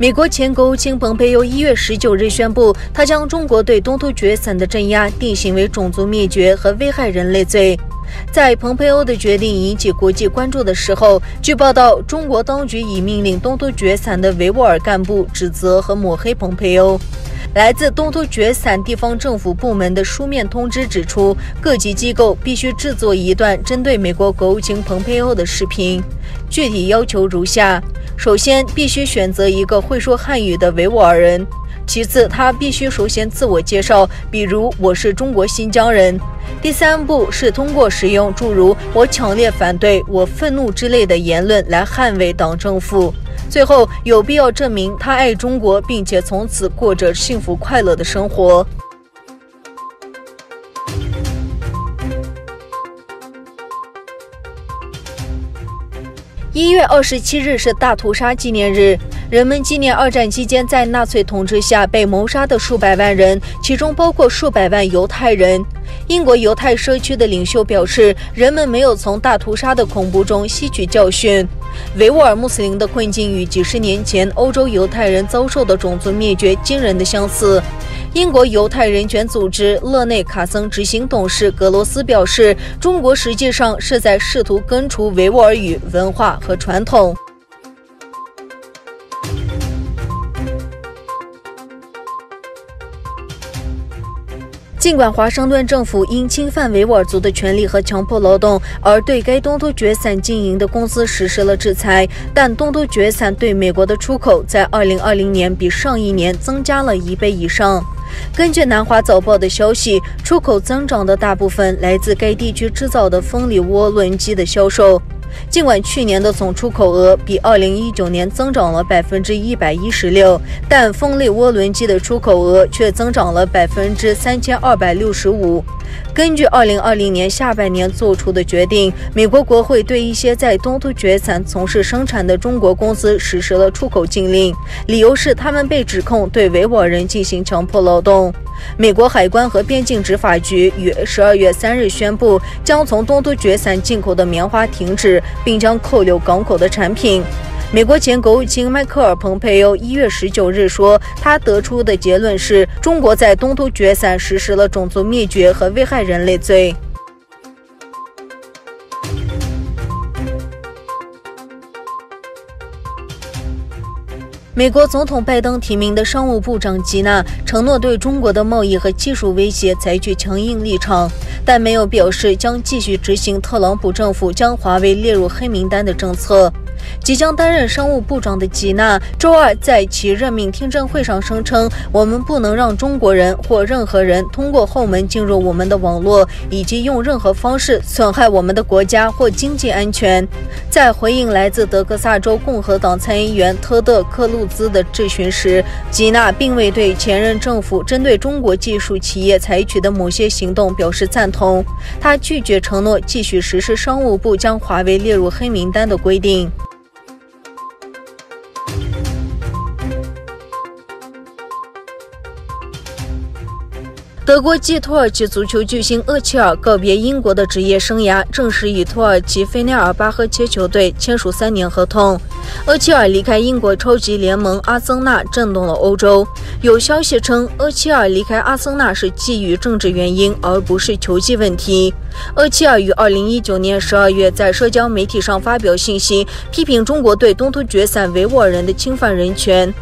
美国前国务卿蓬佩奥1月19日宣布，他将中国对东突厥散的镇压定性为种族灭绝和危害人类罪。在蓬佩奥的决定引起国际关注的时候，据报道，中国当局已命令东突厥散的维吾尔干部指责和抹黑蓬佩奥。来自东突厥散地方政府部门的书面通知指出，各级机构必须制作一段针对美国国务卿蓬佩奥的视频。具体要求如下：首先，必须选择一个会说汉语的维吾尔人；其次，他必须首先自我介绍，比如我是中国新疆人；第三步是通过使用诸如我强烈反对、我愤怒之类的言论来捍卫党政府。最后，有必要证明他爱中国，并且从此过着幸福快乐的生活。1月27日是大屠杀纪念日，人们纪念二战期间在纳粹统治下被谋杀的数百万人，其中包括数百万犹太人。英国犹太社区的领袖表示，人们没有从大屠杀的恐怖中吸取教训。维吾尔穆斯林的困境与几十年前欧洲犹太人遭受的种族灭绝惊人的相似。英国犹太人权组织勒内卡森执行董事格罗斯表示，中国实际上是在试图根除维吾尔语文化和传统。尽管华盛顿政府因侵犯维吾尔族的权利和强迫劳动而对该东突厥散经营的公司实施了制裁，但东突厥散对美国的出口在2020年比上一年增加了1倍以上。根据南华早报的消息，出口增长的大部分来自该地区制造的风力涡轮机的销售。尽管去年的总出口额比2019年增长了116%，但风力涡轮机的出口额却增长了3265%。根据2020年下半年做出的决定，美国国会对一些在东突厥散从事生产的中国公司实施了出口禁令，理由是他们被指控对维吾尔人进行强迫劳动。美国海关和边境执法局于12月3日宣布，将从东突厥散进口的棉花停止，并将扣留港口的产品。美国前国务卿迈克尔·蓬佩奥1月19日说，他得出的结论是中国在东突厥散实施了种族灭绝和危害人类罪。美国总统拜登提名的商务部长吉娜承诺对中国的贸易和技术威胁采取强硬立场，但没有表示将继续执行特朗普政府将华为列入黑名单的政策。即将担任商务部长的吉娜周二在其任命听证会上声称，我们不能让中国人或任何人通过后门进入我们的网络，以及用任何方式损害我们的国家或经济安全。在回应来自德克萨州共和党参议员特德·克鲁兹的质询时，吉娜并未对前任政府针对中国技术企业采取的某些行动表示赞同。他拒绝承诺继续实施商务部将华为列入黑名单的规定。德国籍土耳其足球巨星厄齐尔告别英国的职业生涯，正式与土耳其费内尔巴赫切球队签署3年合同。厄齐尔离开英国超级联盟阿森纳，震动了欧洲。有消息称，厄齐尔离开阿森纳是基于政治原因，而不是球技问题。厄齐尔于2019年12月在社交媒体上发表信息，批评中国对东突厥散维吾尔人的侵犯人权。